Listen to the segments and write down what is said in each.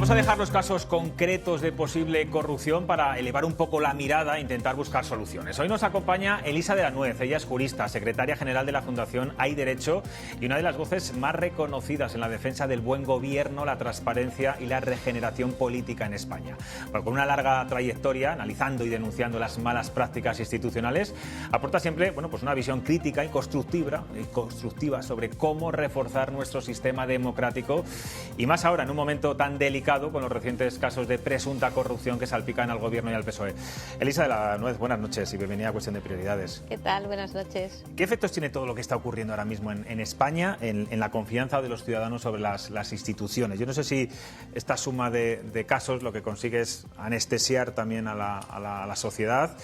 Vamos a dejar los casos concretos de posible corrupción para elevar un poco la mirada e intentar buscar soluciones. Hoy nos acompaña Elisa de la Nuez. Ella es jurista, secretaria general de la Fundación Hay Derecho y una de las voces más reconocidas en la defensa del buen gobierno, la transparencia y la regeneración política en España. Bueno, con una larga trayectoria analizando y denunciando las malas prácticas institucionales, aporta siempre una visión crítica y constructiva sobre cómo reforzar nuestro sistema democrático, y más ahora en un momento tan delicado con los recientes casos de presunta corrupción que salpican al Gobierno y al PSOE. Elisa de la Nuez, buenas noches y bienvenida a Cuestión de Prioridades. ¿Qué tal? Buenas noches. ¿Qué efectos tiene todo lo que está ocurriendo ahora mismo en España en la confianza de los ciudadanos sobre las instituciones? Yo no sé si esta suma de casos lo que consigue es anestesiar también a la sociedad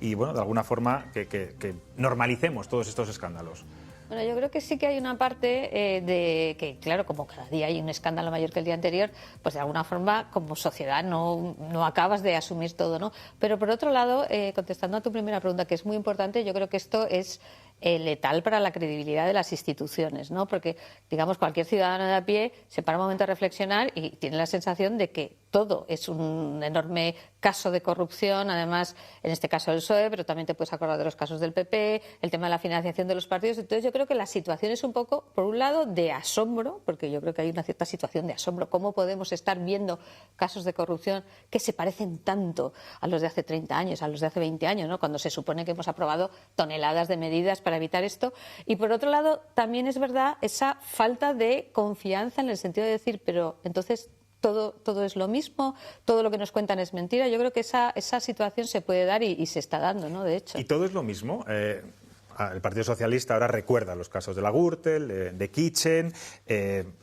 y, de alguna forma que normalicemos todos estos escándalos. Bueno, yo creo que sí que hay una parte de que, claro, como cada día hay un escándalo mayor que el día anterior, pues de alguna forma como sociedad no acabas de asumir todo, ¿no? Pero por otro lado, contestando a tu primera pregunta, que es muy importante, yo creo que esto es letal para la credibilidad de las instituciones, ¿no? Porque, digamos, cualquier ciudadano de a pie se para un momento a reflexionar y tiene la sensación de que todo es un enorme caso de corrupción, además, en este caso del PSOE, pero también te puedes acordar de los casos del PP, el tema de la financiación de los partidos. Entonces yo creo que la situación es un poco, por un lado, de asombro, porque yo creo que hay una cierta situación de asombro. ¿Cómo podemos estar viendo casos de corrupción que se parecen tanto a los de hace 30 años, a los de hace 20 años, ¿no? Cuando se supone que hemos aprobado toneladas de medidas para evitar esto? Y por otro lado, también es verdad esa falta de confianza en el sentido de decir, pero entonces todo es lo mismo, todo lo que nos cuentan es mentira. Yo creo que esa situación se puede dar y se está dando, ¿no? De hecho. ¿Y todo es lo mismo? El Partido Socialista ahora recuerda los casos de la Gürtel, de Kitchen,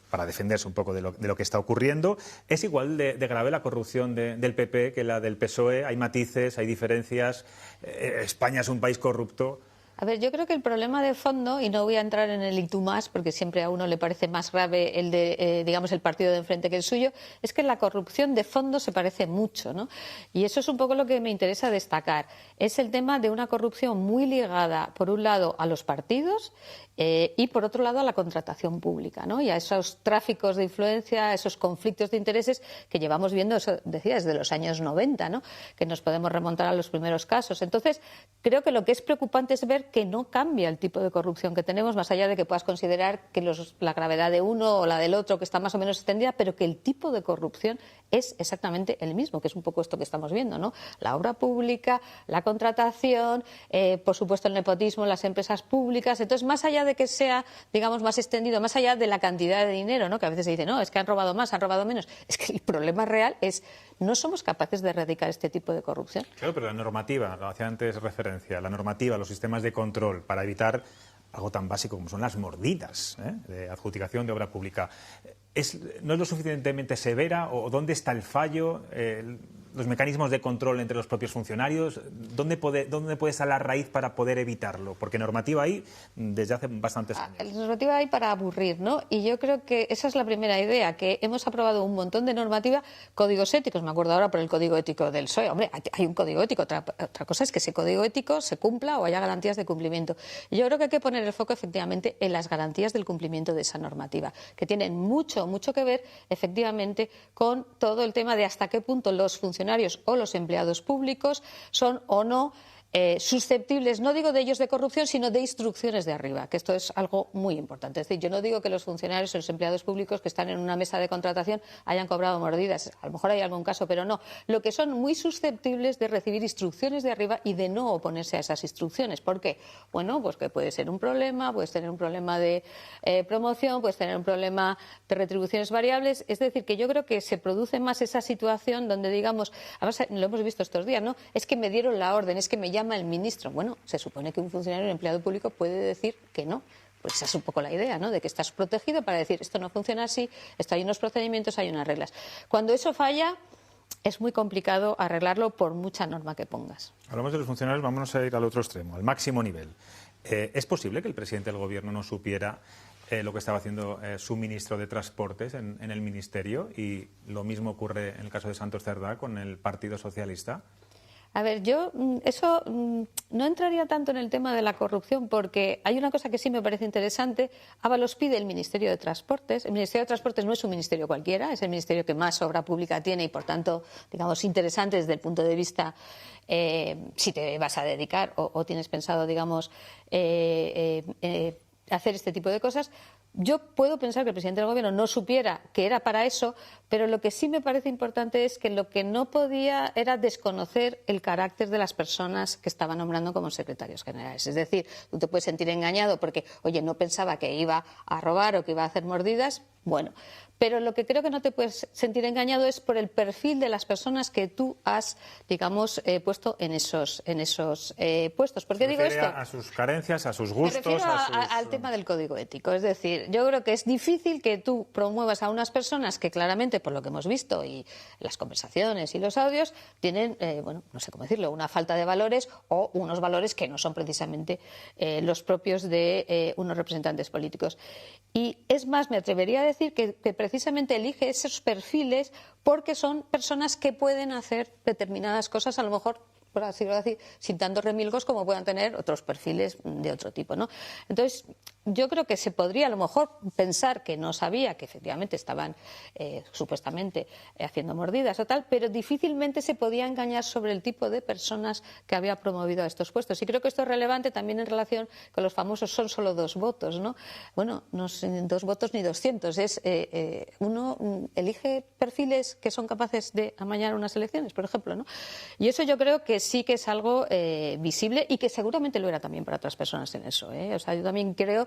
para defenderse un poco de lo que está ocurriendo. ¿Es igual de grave la corrupción del PP que la del PSOE? ¿Hay matices, hay diferencias? ¿España es un país corrupto? A ver, yo creo que el problema de fondo, y no voy a entrar en el y tú más, porque siempre a uno le parece más grave el de, digamos, el partido de enfrente que el suyo, es que la corrupción de fondo se parece mucho, ¿no? Y eso es un poco lo que me interesa destacar. Es el tema de una corrupción muy ligada, por un lado, a los partidos y, por otro lado, a la contratación pública, ¿no? Y a esos tráficos de influencia, a esos conflictos de intereses que llevamos viendo, eso decía, desde los años 90, ¿no? Que nos podemos remontar a los primeros casos. Entonces, creo que lo que es preocupante es ver que no cambia el tipo de corrupción que tenemos, más allá de que puedas considerar que la gravedad de uno o la del otro que está más o menos extendida, pero que el tipo de corrupción es exactamente el mismo, que es un poco esto que estamos viendo, ¿no? La obra pública, la contratación, por supuesto el nepotismo en las empresas públicas. Entonces, más allá de que sea, digamos, más extendido, más allá de la cantidad de dinero, ¿no? Que a veces se dice, no, es que han robado más, han robado menos. Es que el problema real es, no somos capaces de erradicar este tipo de corrupción. Claro, pero la normativa, lo hacía antes referencia, la normativa, los sistemas de control para evitar algo tan básico como son las mordidas de adjudicación de obra pública, ¿no es lo suficientemente severa? ¿O dónde está el fallo? ¿Los mecanismos de control entre los propios funcionarios? ¿Dónde puede estar la raíz para poder evitarlo? Porque normativa hay desde hace bastantes años. La normativa hay para aburrir, ¿no? Y yo creo que esa es la primera idea, que hemos aprobado un montón de normativa, códigos éticos, me acuerdo ahora por el código ético del PSOE. Hombre, hay un código ético, otra cosa es que ese código ético se cumpla o haya garantías de cumplimiento. Y yo creo que hay que poner el foco efectivamente en las garantías del cumplimiento de esa normativa, que tienen mucho que ver efectivamente con todo el tema de hasta qué punto los funcionarios o los empleados públicos son o no susceptibles, no digo de ellos de corrupción, sino de instrucciones de arriba, que esto es algo muy importante. Es decir, yo no digo que los funcionarios o los empleados públicos que están en una mesa de contratación hayan cobrado mordidas, a lo mejor hay algún caso, pero no. Lo que son muy susceptibles de recibir instrucciones de arriba y de no oponerse a esas instrucciones. ¿Por qué? Bueno, pues que puede ser un problema, puedes tener un problema de promoción, puedes tener un problema de retribuciones variables. Es decir, que yo creo que se produce más esa situación donde, digamos, además lo hemos visto estos días, ¿no? Es que me dieron la orden, es que me llama el ministro. Bueno, se supone que un funcionario, un empleado público puede decir que no. Pues esa es un poco la idea, ¿no? De que estás protegido para decir esto no funciona así, esto hay unos procedimientos, hay unas reglas. Cuando eso falla, es muy complicado arreglarlo por mucha norma que pongas. Hablamos de los funcionarios, vámonos a ir al otro extremo, al máximo nivel. ¿Es posible que el presidente del Gobierno no supiera lo que estaba haciendo su ministro de Transportes en el Ministerio? Y lo mismo ocurre en el caso de Santos Cerdá con el Partido Socialista. A ver, yo eso no entraría tanto en el tema de la corrupción, porque hay una cosa que sí me parece interesante. Ábalos pide el Ministerio de Transportes. El Ministerio de Transportes no es un ministerio cualquiera, es el ministerio que más obra pública tiene y, por tanto, digamos, interesante desde el punto de vista si te vas a dedicar o tienes pensado, digamos, hacer este tipo de cosas. Yo puedo pensar que el presidente del Gobierno no supiera que era para eso, pero lo que sí me parece importante es que lo que no podía era desconocer el carácter de las personas que estaba nombrando como secretarios generales. Es decir, tú te puedes sentir engañado porque, oye, no pensaba que iba a robar o que iba a hacer mordidas. Bueno, pero lo que creo que no te puedes sentir engañado es por el perfil de las personas que tú has, digamos, puesto en esos puestos. ¿Por qué digo esto? A sus carencias, a sus gustos. Me refiero al tema del código ético. Es decir, yo creo que es difícil que tú promuevas a unas personas que claramente, por lo que hemos visto y las conversaciones y los audios, tienen, bueno, no sé cómo decirlo, una falta de valores o unos valores que no son precisamente los propios de unos representantes políticos. Y es más, me atrevería a decir que precisamente elige esos perfiles porque son personas que pueden hacer determinadas cosas, a lo mejor, por decirlo así, sin tantos remilgos como puedan tener otros perfiles de otro tipo, ¿no? Entonces, yo creo que se podría a lo mejor pensar que no sabía que efectivamente estaban supuestamente haciendo mordidas o tal, pero difícilmente se podía engañar sobre el tipo de personas que había promovido a estos puestos. Y creo que esto es relevante también en relación con los famosos son solo 2 votos, ¿no? Bueno, no son 2 votos ni 200, es uno elige perfiles que son capaces de amañar unas elecciones, por ejemplo, ¿no? Y eso yo creo que sí que es algo visible y que seguramente lo era también para otras personas en eso, ¿eh? O sea, yo también creo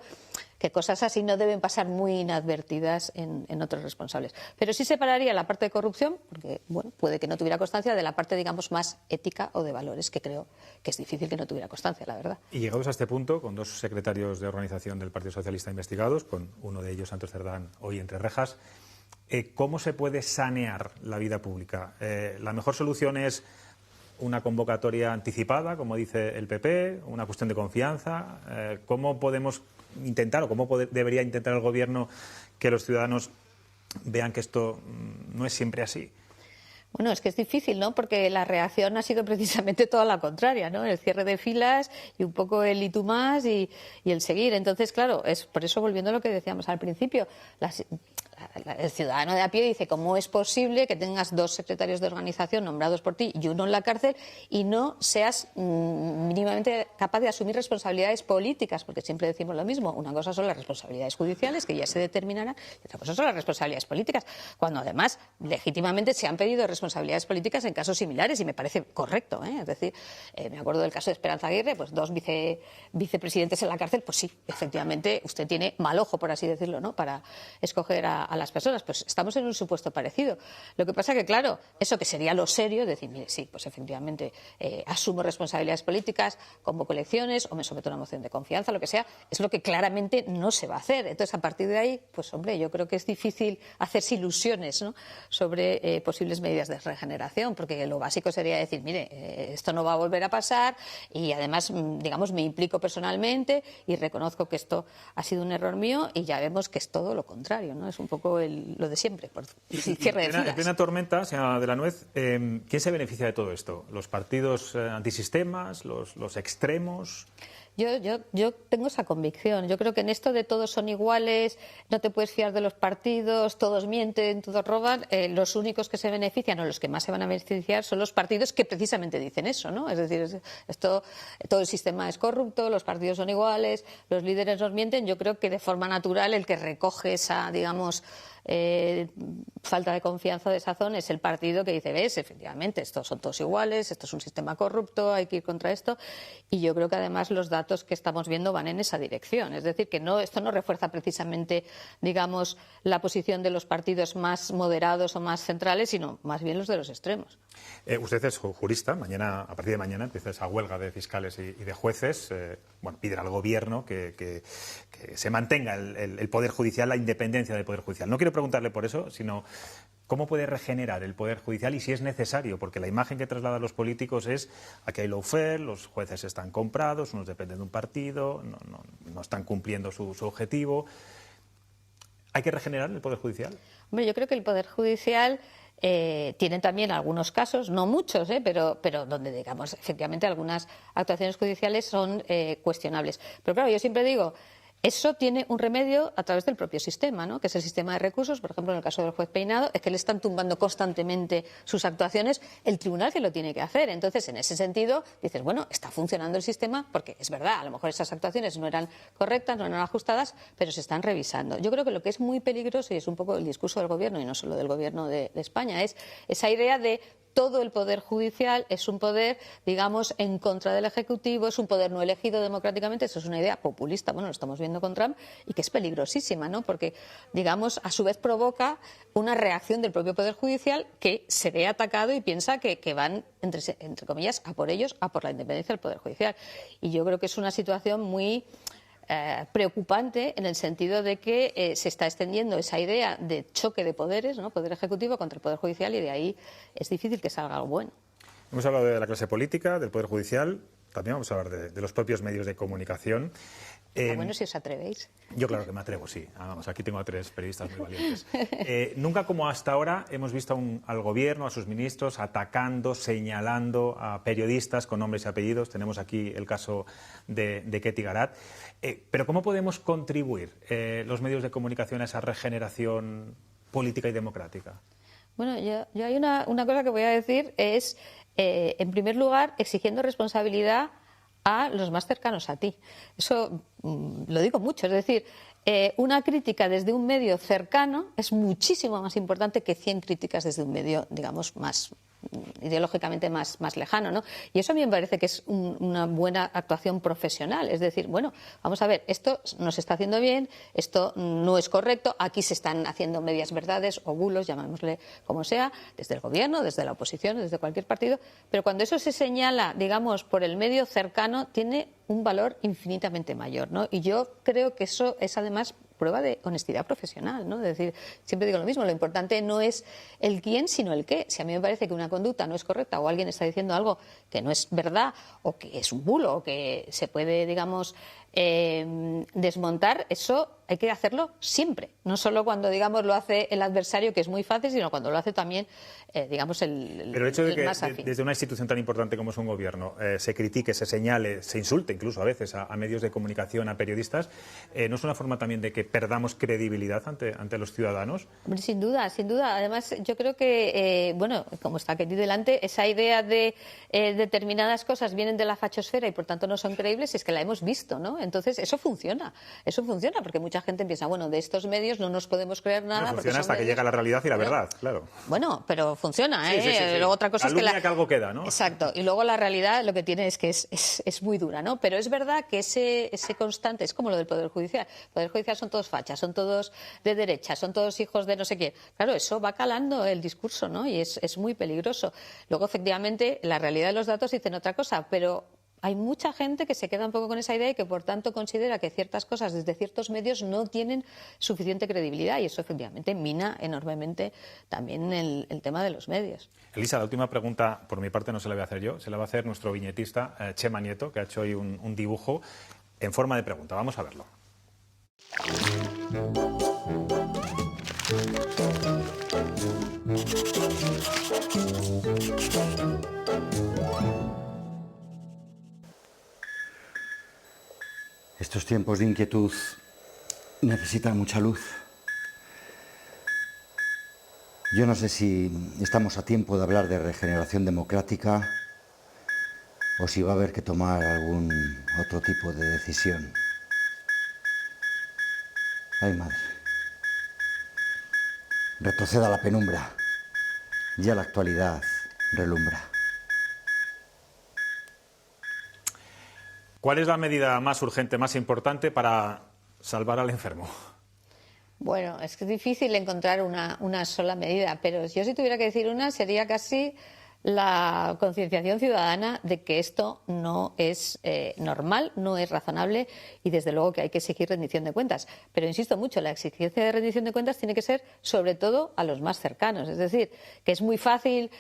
que cosas así no deben pasar muy inadvertidas en otros responsables. Pero sí separaría la parte de corrupción, porque bueno, puede que no tuviera constancia, de la parte, digamos, más ética o de valores, que creo que es difícil que no tuviera constancia, la verdad. Y llegados a este punto, con 2 secretarios de organización del Partido Socialista investigados, con uno de ellos, Santos Cerdán, hoy entre rejas, ¿cómo se puede sanear la vida pública? ¿La mejor solución es una convocatoria anticipada, como dice el PP, una cuestión de confianza? ¿Cómo podemos intentar, o cómo debería intentar el Gobierno que los ciudadanos vean que esto no es siempre así? Bueno, es que es difícil, ¿no? Porque la reacción ha sido precisamente toda la contraria, ¿no? El cierre de filas y un poco el y tú más y el seguir. Entonces, claro, es por eso, volviendo a lo que decíamos al principio, el ciudadano de a pie dice, ¿cómo es posible que tengas 2 secretarios de organización nombrados por ti y uno en la cárcel y no seas mínimamente capaz de asumir responsabilidades políticas? Porque siempre decimos lo mismo, una cosa son las responsabilidades judiciales, que ya se determinarán, y otra cosa son las responsabilidades políticas, cuando además legítimamente se han pedido responsabilidades políticas en casos similares, y me parece correcto, ¿eh? Es decir, me acuerdo del caso de Esperanza Aguirre, pues 2 vicepresidentes en la cárcel, pues sí, efectivamente usted tiene mal ojo, por así decirlo, ¿no?, para escoger a las personas. Pues estamos en un supuesto parecido. Lo que pasa que, claro, eso que sería lo serio, decir, mire, sí, pues efectivamente asumo responsabilidades políticas, convoco elecciones o me someto a una moción de confianza, lo que sea, es lo que claramente no se va a hacer. Entonces, a partir de ahí, pues hombre, yo creo que es difícil hacerse ilusiones, ¿no?, sobre posibles medidas de regeneración, porque lo básico sería decir, mire, esto no va a volver a pasar y además, digamos, me implico personalmente y reconozco que esto ha sido un error mío, y ya vemos que es todo lo contrario, ¿no? Es un poco lo de siempre, por cierre de filas. En plena tormenta, señora de la Nuez, ¿quién se beneficia de todo esto? ¿Los partidos antisistemas? ¿Los extremos? Yo tengo esa convicción. Yo creo que en esto de todos son iguales, no te puedes fiar de los partidos, todos mienten, todos roban. Los únicos que se benefician o los que más se van a beneficiar son los partidos que precisamente dicen eso, ¿no? Es decir, todo el sistema es corrupto, los partidos son iguales, los líderes nos mienten. Yo creo que de forma natural el que recoge esa, digamos, falta de confianza, de sazón, es el partido que dice, ves, efectivamente, estos son todos iguales, esto es un sistema corrupto, hay que ir contra esto. Y yo creo que además los datos que estamos viendo van en esa dirección. Es decir, que esto no refuerza precisamente, digamos, la posición de los partidos más moderados o más centrales, sino más bien los de los extremos. Usted es jurista. Mañana, a partir de mañana empieza esa huelga de fiscales y de jueces. Bueno, piden al Gobierno que se mantenga el Poder Judicial, la independencia del Poder Judicial. No quiero preguntarle por eso, sino cómo puede regenerar el Poder Judicial y si es necesario, porque la imagen que trasladan los políticos es aquí hay lawfare, los jueces están comprados, unos dependen de un partido, no están cumpliendo su objetivo. ¿Hay que regenerar el Poder Judicial? Hombre, yo creo que el Poder Judicial tienen también algunos casos, no muchos, pero donde, digamos, efectivamente algunas actuaciones judiciales son cuestionables. Pero claro, yo siempre digo, eso tiene un remedio a través del propio sistema, ¿no? Que es el sistema de recursos. Por ejemplo, en el caso del juez Peinado, es que le están tumbando constantemente sus actuaciones, el tribunal que lo tiene que hacer. Entonces, en ese sentido, dices, bueno, está funcionando el sistema, porque es verdad, a lo mejor esas actuaciones no eran correctas, no eran ajustadas, pero se están revisando. Yo creo que lo que es muy peligroso, y es un poco el discurso del Gobierno, y no solo del Gobierno de España, es esa idea de todo el poder judicial es un poder, digamos, en contra del Ejecutivo, es un poder no elegido democráticamente. Eso es una idea populista, bueno, lo estamos viendo con Trump, y que es peligrosísima, ¿no? Porque, digamos, a su vez provoca una reacción del propio poder judicial que se ve atacado y piensa que van, entre comillas, a por ellos, a por la independencia del poder judicial. Y yo creo que es una situación muy preocupante, en el sentido de que se está extendiendo esa idea de choque de poderes, ¿no? Poder ejecutivo contra el poder judicial, y de ahí es difícil que salga algo bueno. Hemos hablado de la clase política, del poder judicial, también vamos a hablar de los propios medios de comunicación. Bueno, si os atrevéis. Yo claro que me atrevo, sí. Vamos, aquí tengo a 3 periodistas muy valientes. Nunca como hasta ahora hemos visto al Gobierno, a sus ministros, atacando, señalando a periodistas con nombres y apellidos. Tenemos aquí el caso de Ketty Garat. Pero ¿cómo podemos contribuir los medios de comunicación a esa regeneración política y democrática? Bueno, yo hay una cosa que voy a decir, es, en primer lugar, exigiendo responsabilidad a los más cercanos a ti. Eso lo digo mucho, es decir, una crítica desde un medio cercano es muchísimo más importante que 100 críticas desde un medio, digamos, más ideológicamente más lejano, ¿no? Y eso a mí me parece que es una buena actuación profesional. Es decir, bueno, vamos a ver, esto no se está haciendo bien, esto no es correcto, aquí se están haciendo medias verdades o bulos, llamémosle como sea, desde el Gobierno, desde la oposición, desde cualquier partido, pero cuando eso se señala, digamos, por el medio cercano, tiene un valor infinitamente mayor, ¿no? Y yo creo que eso es además prueba de honestidad profesional, ¿no? Es decir, siempre digo lo mismo, lo importante no es el quién, sino el qué. Si a mí me parece que una conducta no es correcta, o alguien está diciendo algo que no es verdad, o que es un bulo, o que se puede, digamos, desmontar, eso hay que hacerlo siempre, no solo cuando, digamos, lo hace el adversario, que es muy fácil, sino cuando lo hace también, digamos, Pero el hecho de que desde una institución tan importante como es un Gobierno se critique, se señale, se insulte incluso a veces a medios de comunicación, a periodistas, ¿no es una forma también de que perdamos credibilidad ante los ciudadanos? Hombre, sin duda, sin duda. Además, yo creo que, bueno, como está aquí delante, esa idea de determinadas cosas vienen de la fachosfera y por tanto no son creíbles, es que la hemos visto, ¿no? Entonces, eso funciona, porque mucha gente piensa, bueno, de estos medios no nos podemos creer nada. No funciona hasta que llega la realidad y la verdad, claro. Bueno, pero funciona, ¿eh? Sí. Luego otra cosa es que algo queda, ¿no? Exacto, y luego la realidad lo que tiene es que es muy dura, ¿no? Pero es verdad que ese constante, es como lo del Poder Judicial. El Poder Judicial son todos fachas, son todos de derecha, son todos hijos de no sé quién. Claro, eso va calando el discurso, ¿no? Y es muy peligroso. Luego, efectivamente, la realidad de los datos dicen otra cosa, pero hay mucha gente que se queda un poco con esa idea y que, por tanto, considera que ciertas cosas desde ciertos medios no tienen suficiente credibilidad, y eso, efectivamente, mina enormemente también el tema de los medios. Elisa, la última pregunta, por mi parte, no se la voy a hacer yo, se la va a hacer nuestro viñetista, Chema Nieto, que ha hecho hoy un dibujo en forma de pregunta. Vamos a verlo. Estos tiempos de inquietud necesitan mucha luz. Yo no sé si estamos a tiempo de hablar de regeneración democrática o si va a haber que tomar algún otro tipo de decisión. Ay, madre. Retroceda a la penumbra. Ya la actualidad relumbra. ¿Cuál es la medida más urgente, más importante para salvar al enfermo? Bueno, es que es difícil encontrar una sola medida, pero yo, si tuviera que decir una, sería casi la concienciación ciudadana de que esto no es normal, no es razonable, y desde luego que hay que exigir rendición de cuentas. Pero insisto mucho, la exigencia de rendición de cuentas tiene que ser sobre todo a los más cercanos. Es decir, que es muy fácil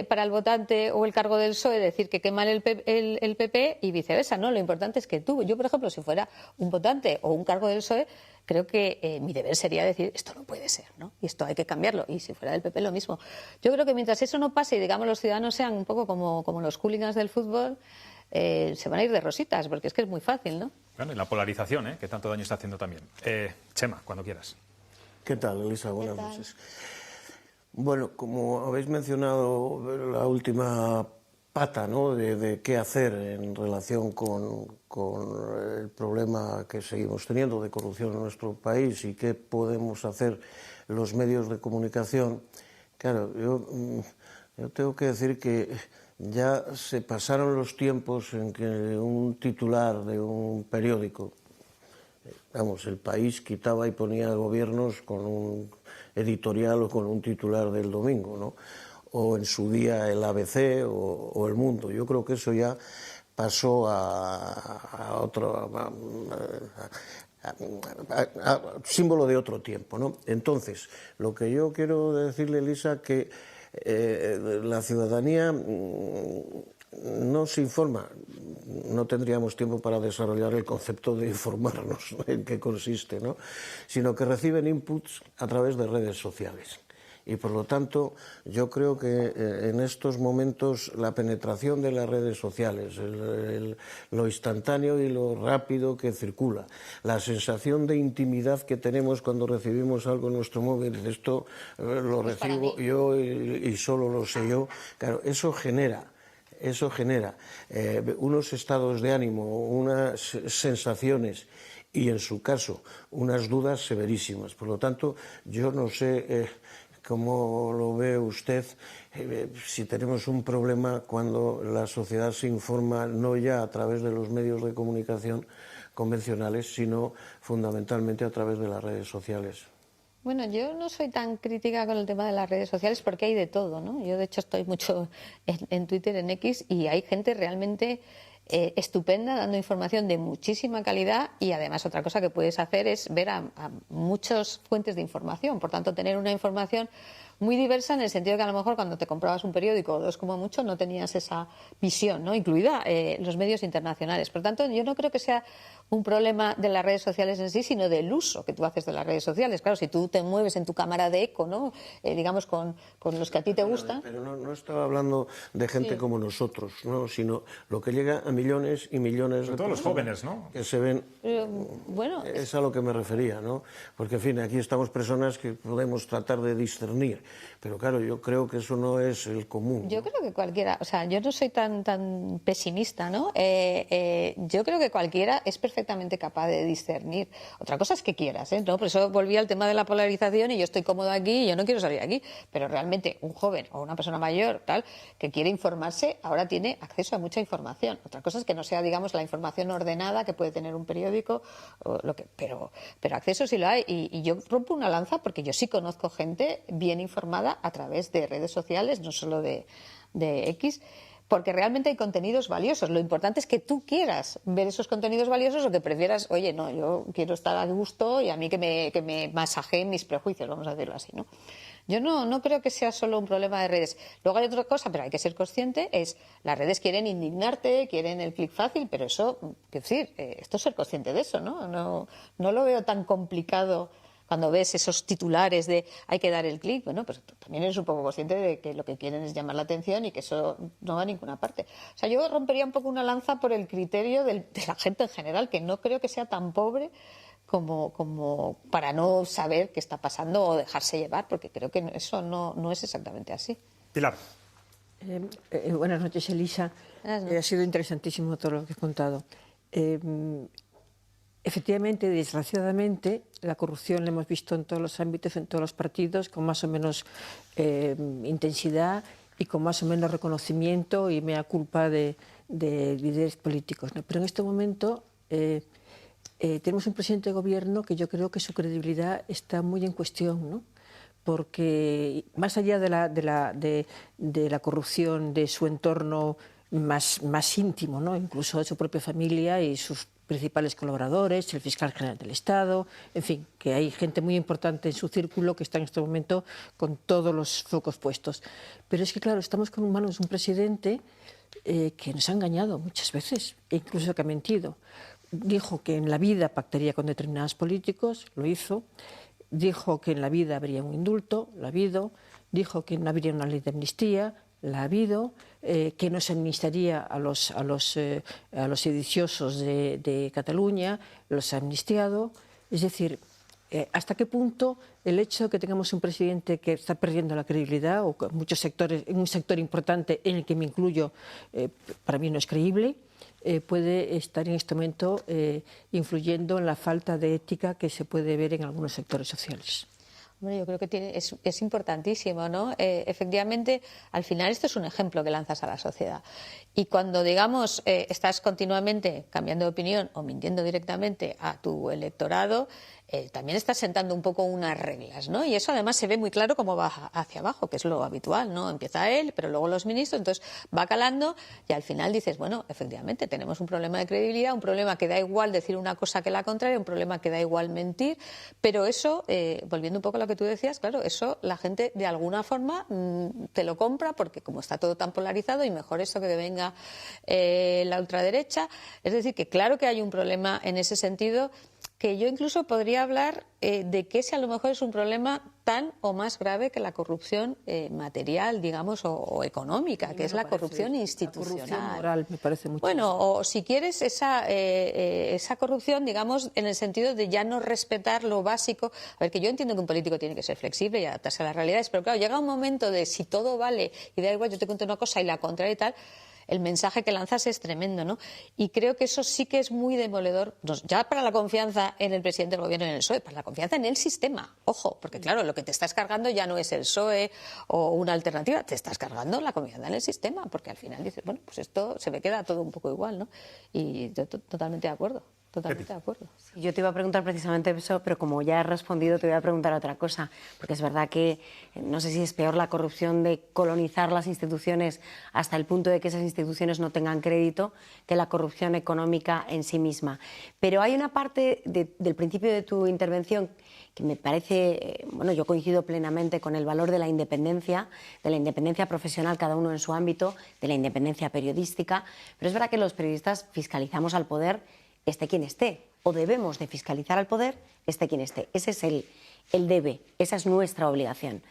para el votante o el cargo del PSOE decir que quema el PP y viceversa, ¿no? Lo importante es que tú, yo por ejemplo, si fuera un votante o un cargo del PSOE, creo que mi deber sería decir, esto no puede ser, ¿no? Y esto hay que cambiarlo. Y si fuera del PP lo mismo. Yo creo que mientras eso no pase y, digamos, los ciudadanos sean un poco como los hooligans del fútbol, se van a ir de rositas, porque es que es muy fácil, ¿no? Bueno, y la polarización, que tanto daño está haciendo también. Chema, cuando quieras. ¿Qué tal, Elisa? Buenas noches. Bueno, como habéis mencionado, la última pata, ¿no?, de qué hacer en relación con el problema que seguimos teniendo de corrupción en nuestro país y qué podemos hacer los medios de comunicación. Claro, yo tengo que decir que ya se pasaron los tiempos en que un titular de un periódico, vamos, El País, quitaba y ponía gobiernos con un editorial o con un titular del domingo, ¿no? O en su día el ABC o El Mundo. Yo creo que eso ya pasó a otro símbolo de otro tiempo, ¿no? Entonces, lo que yo quiero decirle, Elisa, que la ciudadanía no se informa. No tendríamos tiempo para desarrollar el concepto de informarnos, en qué consiste, ¿no? Sino que reciben inputs a través de redes sociales. Y por lo tanto, yo creo que en estos momentos la penetración de las redes sociales, lo instantáneo y lo rápido que circula, la sensación de intimidad que tenemos cuando recibimos algo en nuestro móvil, esto lo recibo yo y solo lo sé yo, claro, eso genera unos estados de ánimo, unas sensaciones y, en su caso, unas dudas severísimas. Por lo tanto, yo no sé cómo lo ve usted, si tenemos un problema cuando la sociedad se informa no ya a través de los medios de comunicación convencionales, sino fundamentalmente a través de las redes sociales. Bueno, yo no soy tan crítica con el tema de las redes sociales porque hay de todo, ¿no? Yo, de hecho, estoy mucho en Twitter, en X, y hay gente realmente estupenda dando información de muchísima calidad, y además otra cosa que puedes hacer es ver a muchas fuentes de información. Por tanto, tener una información muy diversa, en el sentido que a lo mejor cuando te comprabas un periódico o dos como mucho no tenías esa visión, ¿no?, incluida los medios internacionales. Por tanto, yo no creo que sea un problema de las redes sociales en sí, sino del uso que tú haces de las redes sociales. Claro, si tú te mueves en tu cámara de eco, ¿no?, digamos con los que a ti te gustan. Pero no estaba hablando de gente como nosotros, ¿no?, sino lo que llega a millones y millones de todos los personas jóvenes, ¿no?, que se ven. Bueno, es a lo que me refería, ¿no? Porque, en fin, aquí estamos personas que podemos tratar de discernir, pero claro, yo creo que eso no es el común. Yo creo que cualquiera, o sea, yo no soy tan pesimista, ¿no? Yo creo que cualquiera es perfectamente capaz de discernir. Otra cosa es que quieras, ¿no? Por eso volví al tema de la polarización, y yo estoy cómodo aquí y yo no quiero salir aquí. Pero realmente un joven o una persona mayor, tal, que quiere informarse, ahora tiene acceso a mucha información. Otra cosa es que no sea, digamos, la información ordenada que puede tener un periódico, o pero acceso sí lo hay. Y yo rompo una lanza porque yo sí conozco gente bien informada a través de redes sociales, no solo de X, porque realmente hay contenidos valiosos. Lo importante es que tú quieras ver esos contenidos valiosos, o que prefieras, oye, no, yo quiero estar a gusto y a mí que me masajeen mis prejuicios, vamos a decirlo así, ¿no? Yo no creo que sea solo un problema de redes. Luego hay otra cosa, pero hay que ser consciente, es las redes quieren indignarte, quieren el clic fácil, pero eso, quiero decir, esto es ser consciente de eso, ¿no? No lo veo tan complicado. Cuando ves esos titulares de hay que dar el clic, bueno, pues también eres un poco consciente de que lo que quieren es llamar la atención y que eso no va a ninguna parte. O sea, yo rompería un poco una lanza por el criterio de la gente en general, que no creo que sea tan pobre como para no saber qué está pasando o dejarse llevar, porque creo que eso no es exactamente así. Pilar. Buenas noches, Elisa. Ha sido interesantísimo todo lo que has contado. Efectivamente, desgraciadamente, la corrupción la hemos visto en todos los ámbitos, en todos los partidos, con más o menos intensidad y con más o menos reconocimiento y mea culpa de líderes políticos, ¿no? Pero en este momento tenemos un presidente de gobierno que yo creo que su credibilidad está muy en cuestión, ¿no? Porque más allá de la corrupción de su entorno más íntimo, ¿no?, incluso de su propia familia y sus principales colaboradores, el fiscal general del Estado, en fin, que hay gente muy importante en su círculo que está en este momento con todos los focos puestos. Pero es que, claro, estamos con manos de un presidente que nos ha engañado muchas veces, e incluso que ha mentido. dijo que en la vida pactaría con determinados políticos, lo hizo. Dijo que en la vida habría un indulto, lo ha habido. Dijo que no habría una ley de amnistía, la ha habido. Que no se amnistiaría a los sediciosos de Cataluña, los ha amnistiado. Es decir, ¿hasta qué punto el hecho de que tengamos un presidente que está perdiendo la credibilidad, o en muchos sectores, en un sector importante en el que me incluyo, para mí no es creíble, puede estar en este momento influyendo en la falta de ética que se puede ver en algunos sectores sociales? Hombre, yo creo que es importantísimo, ¿no? Efectivamente, al final esto es un ejemplo que lanzas a la sociedad. Y cuando, digamos, estás continuamente cambiando de opinión o mintiendo directamente a tu electorado, también estás sentando un poco unas reglas, ¿no? Y eso además se ve muy claro cómo va hacia abajo, que es lo habitual, ¿no? Empieza él, pero luego los ministros, entonces va calando y al final dices, bueno, efectivamente tenemos un problema de credibilidad, un problema que da igual decir una cosa que la contraria, un problema que da igual mentir, pero eso, volviendo un poco a lo que tú decías, claro, eso la gente de alguna forma te lo compra, porque como está todo tan polarizado, y mejor eso que venga la ultraderecha. Es decir, que claro que hay un problema en ese sentido, que yo incluso podría hablar de que ese a lo mejor es un problema tan o más grave que la corrupción material, digamos, o económica, que es la corrupción institucional. La corrupción moral, me parece mucho. Bueno, o si quieres esa corrupción, digamos, en el sentido de ya no respetar lo básico. A ver, que yo entiendo que un político tiene que ser flexible y adaptarse a las realidades, pero claro, llega un momento de si todo vale y da igual, yo te cuento una cosa y la contraria y tal, el mensaje que lanzas es tremendo, ¿no? Y creo que eso sí que es muy demoledor, ya para la confianza en el presidente del Gobierno y en el PSOE, para la confianza en el sistema. Ojo, porque claro, lo que te estás cargando ya no es el PSOE o una alternativa, te estás cargando la confianza en el sistema, porque al final dices, bueno, pues esto se me queda todo un poco igual, ¿no? Y yo totalmente de acuerdo. Totalmente de acuerdo. Yo te iba a preguntar precisamente eso, pero como ya has respondido, te voy a preguntar otra cosa, porque es verdad que no sé si es peor la corrupción de colonizar las instituciones hasta el punto de que esas instituciones no tengan crédito que la corrupción económica en sí misma. Pero hay una parte del principio de tu intervención que me parece, bueno, yo coincido plenamente con el valor de la independencia profesional, cada uno en su ámbito, de la independencia periodística, pero es verdad que los periodistas fiscalizamos al poder esté quien esté, o debemos de fiscalizar al poder, esté quien esté. Ese es el debe, esa es nuestra obligación.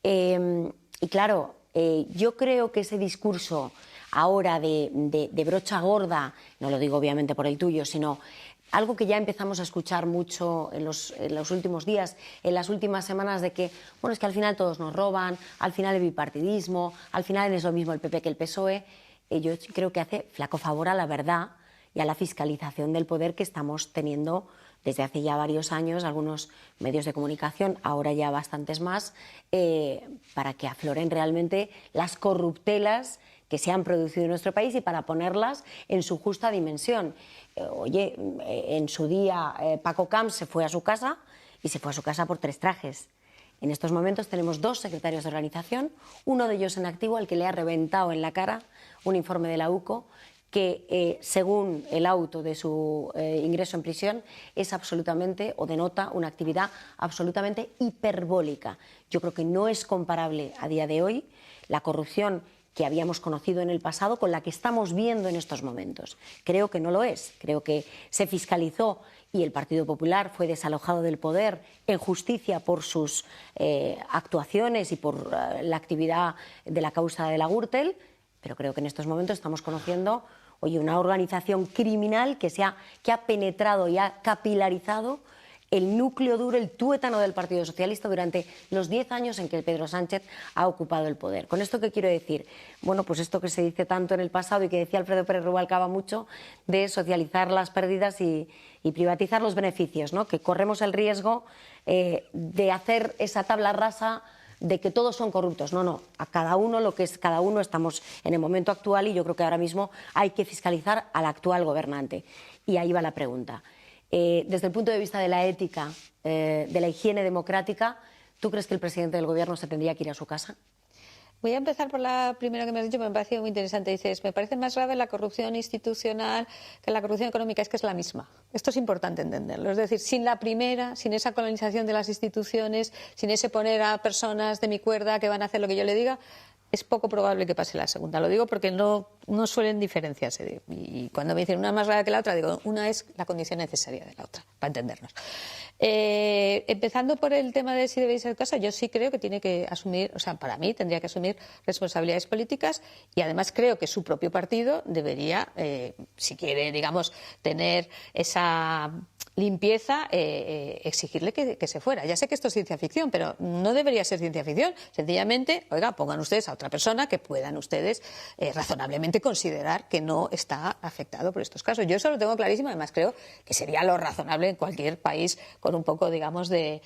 Y claro, yo creo que ese discurso ahora de brocha gorda, no lo digo obviamente por el tuyo, sino algo que ya empezamos a escuchar mucho en los últimos días, en las últimas semanas, de que, bueno, es que al final todos nos roban, al final el bipartidismo, al final es lo mismo el PP que el PSOE, yo creo que hace flaco favor a la verdad y a la fiscalización del poder que estamos teniendo desde hace ya varios años, algunos medios de comunicación, ahora ya bastantes más, para que afloren realmente las corruptelas que se han producido en nuestro país y para ponerlas en su justa dimensión. Oye, en su día Paco Camps se fue a su casa y se fue a su casa por 3 trajes. En estos momentos tenemos 2 secretarios de organización, uno de ellos en activo al que le ha reventado en la cara un informe de la UCO que, según el auto de su ingreso en prisión, es absolutamente, o denota una actividad absolutamente hiperbólica. Yo creo que no es comparable a día de hoy la corrupción que habíamos conocido en el pasado con la que estamos viendo en estos momentos. Creo que no lo es. Creo que se fiscalizó y el Partido Popular fue desalojado del poder en justicia por sus actuaciones y por la actividad de la causa de la Gürtel, pero creo que en estos momentos estamos conociendo, oye, una organización criminal que ha penetrado y ha capilarizado el núcleo duro, el tuétano del Partido Socialista durante los 10 años en que Pedro Sánchez ha ocupado el poder. ¿Con esto qué quiero decir? Bueno, pues esto que se dice tanto en el pasado y que decía Alfredo Pérez Rubalcaba mucho, de socializar las pérdidas y privatizar los beneficios, ¿no? Que corremos el riesgo de hacer esa tabla rasa de que todos son corruptos. No, a cada uno lo que es cada uno, estamos en el momento actual y yo creo que ahora mismo hay que fiscalizar al actual gobernante. Y ahí va la pregunta. Desde el punto de vista de la ética, de la higiene democrática, ¿tú crees que el presidente del Gobierno se tendría que ir a su casa? Voy a empezar por la primera que me has dicho, me ha parecido muy interesante. Dices, me parece más grave la corrupción institucional que la corrupción económica. Es que es la misma. Esto es importante entenderlo. Es decir, sin la primera, sin esa colonización de las instituciones, sin ese poner a personas de mi cuerda que van a hacer lo que yo le diga, es poco probable que pase la segunda. Lo digo porque no suelen diferenciarse. Y cuando me dicen una es más grave que la otra, digo, una es la condición necesaria de la otra, para entendernos. Empezando por el tema de si debéis ser casa, yo sí creo que tiene que asumir, o sea, para mí tendría que asumir responsabilidades políticas, y además creo que su propio partido debería, si quiere, digamos, tener esa limpieza, exigirle que se fuera. Ya sé que esto es ciencia ficción, pero no debería ser ciencia ficción. Sencillamente, oiga, pongan ustedes a otra persona que puedan ustedes razonablemente considerar que no está afectado por estos casos. Yo eso lo tengo clarísimo, además creo que sería lo razonable en cualquier país con un poco, digamos, de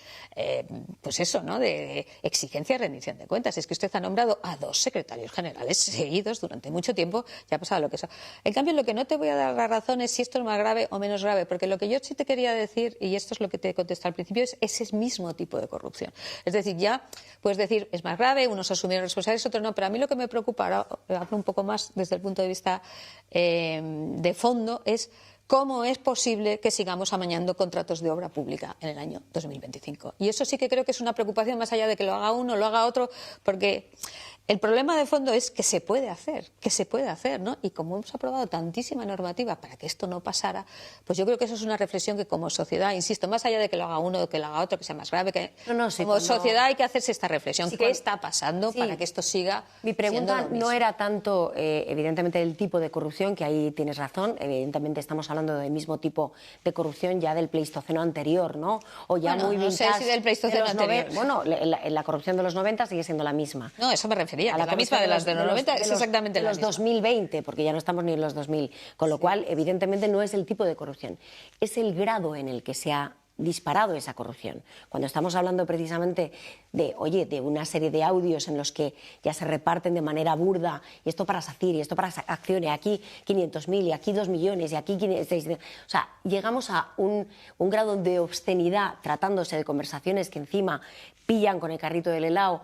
pues eso, ¿no?, de exigencia y rendición de cuentas. Es que usted ha nombrado a 2 secretarios generales seguidos durante mucho tiempo, ya ha pasado lo que eso. En cambio, lo que no te voy a dar la razón es si esto es más grave o menos grave, porque lo que yo sí te quería decir, y esto es lo que te he contestado al principio, es ese mismo tipo de corrupción. Es decir, ya puedes decir, es más grave, unos asumieron responsabilidades, otros no, pero a mí lo que me preocupa, ahora hablo un poco más desde el punto de vista de fondo, es cómo es posible que sigamos amañando contratos de obra pública en el año 2025. Y eso sí que creo que es una preocupación más allá de que lo haga uno o lo haga otro, porque el problema de fondo es que se puede hacer, ¿no? Y como hemos aprobado tantísima normativa para que esto no pasara, pues yo creo que eso es una reflexión que como sociedad, insisto, más allá de que lo haga uno o que lo haga otro, que sea más grave, que como sociedad hay que hacerse esta reflexión. ¿Qué está pasando para que esto siga? Mi pregunta no era tanto, evidentemente, el tipo de corrupción, que ahí tienes razón, evidentemente estamos hablando del mismo tipo de corrupción ya del Pleistoceno anterior, ¿no? O ya bueno, muy no sé si del Pleistoceno anterior. Bueno, la corrupción de los 90 sigue siendo la misma. No, eso me refiero. A la misma de las de los 90 es exactamente la misma. Los 2020, porque ya no estamos ni en los 2000, con lo cual, evidentemente, no es el tipo de corrupción, es el grado en el que se ha disparado esa corrupción. Cuando estamos hablando precisamente de una serie de audios en los que ya se reparten de manera burda, y esto para SACIR, y esto para acciones, aquí 500.000, y aquí 2 millones, y aquí 600. O sea, llegamos a un grado de obscenidad tratándose de conversaciones que encima pillan con el carrito del helado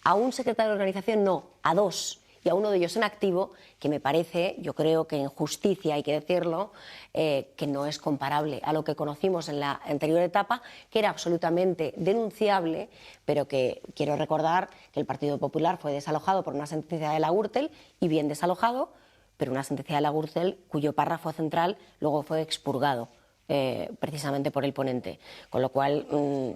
a un secretario de organización, no, a 2, y a uno de ellos en activo, que me parece, yo creo que en justicia hay que decirlo, que no es comparable a lo que conocimos en la anterior etapa, que era absolutamente denunciable, pero que quiero recordar que el Partido Popular fue desalojado por una sentencia de la Gürtel, y bien desalojado, pero una sentencia de la Gürtel cuyo párrafo central luego fue expurgado precisamente por el ponente, con lo cual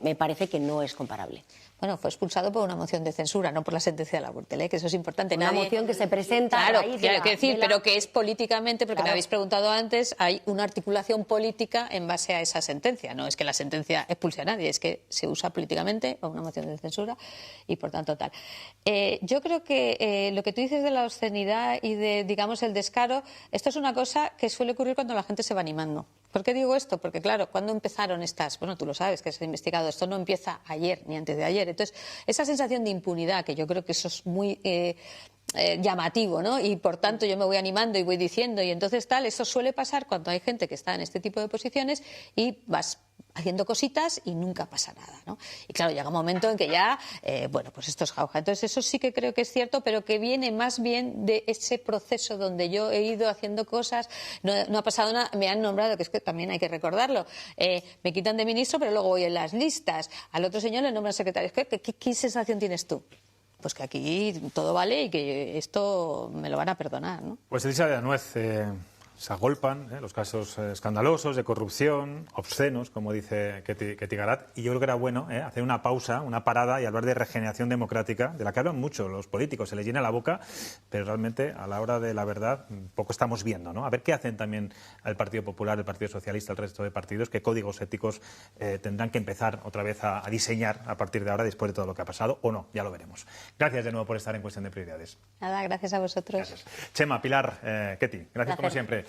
me parece que no es comparable. Bueno, fue expulsado por una moción de censura, no por la sentencia de la Gürtel, que eso es importante. Una moción que se presenta... Claro, pero que es políticamente, porque me habéis preguntado antes, hay una articulación política en base a esa sentencia. No es que la sentencia expulse a nadie, es que se usa políticamente o una moción de censura y por tanto tal. Yo creo que lo que tú dices de la obscenidad y de, digamos, el descaro, esto es una cosa que suele ocurrir cuando la gente se va animando. ¿Por qué digo esto? Porque, claro, ¿cuándo empezaron estas? Bueno, tú lo sabes, que se ha investigado. Esto no empieza ayer ni antes de ayer. Entonces, esa sensación de impunidad, que yo creo que eso es muy llamativo, ¿no? Y, por tanto, yo me voy animando y voy diciendo, y entonces tal, eso suele pasar cuando hay gente que está en este tipo de posiciones y vas haciendo cositas y nunca pasa nada, ¿no? Y claro, llega un momento en que ya, bueno, pues esto es jauja. Entonces eso sí que creo que es cierto, pero que viene más bien de ese proceso donde yo he ido haciendo cosas, no ha pasado nada, me han nombrado, que es que también hay que recordarlo, me quitan de ministro, pero luego voy en las listas, al otro señor le nombran secretario. ¿Qué sensación tienes tú? Pues que aquí todo vale y que esto me lo van a perdonar, ¿no? Pues Elisa de la Nuez, se agolpan los casos escandalosos de corrupción, obscenos, como dice Ketty Garat, y yo creo que era bueno hacer una pausa, una parada y hablar de regeneración democrática, de la que hablan mucho los políticos, se les llena la boca, pero realmente a la hora de la verdad poco estamos viendo, ¿no? A ver qué hacen también el Partido Popular, el Partido Socialista, el resto de partidos, qué códigos éticos tendrán que empezar otra vez a diseñar a partir de ahora, después de todo lo que ha pasado, o no, ya lo veremos. Gracias de nuevo por estar en Cuestión de Prioridades. Nada, gracias a vosotros. Gracias. Chema, Pilar, Ketty, gracias como siempre.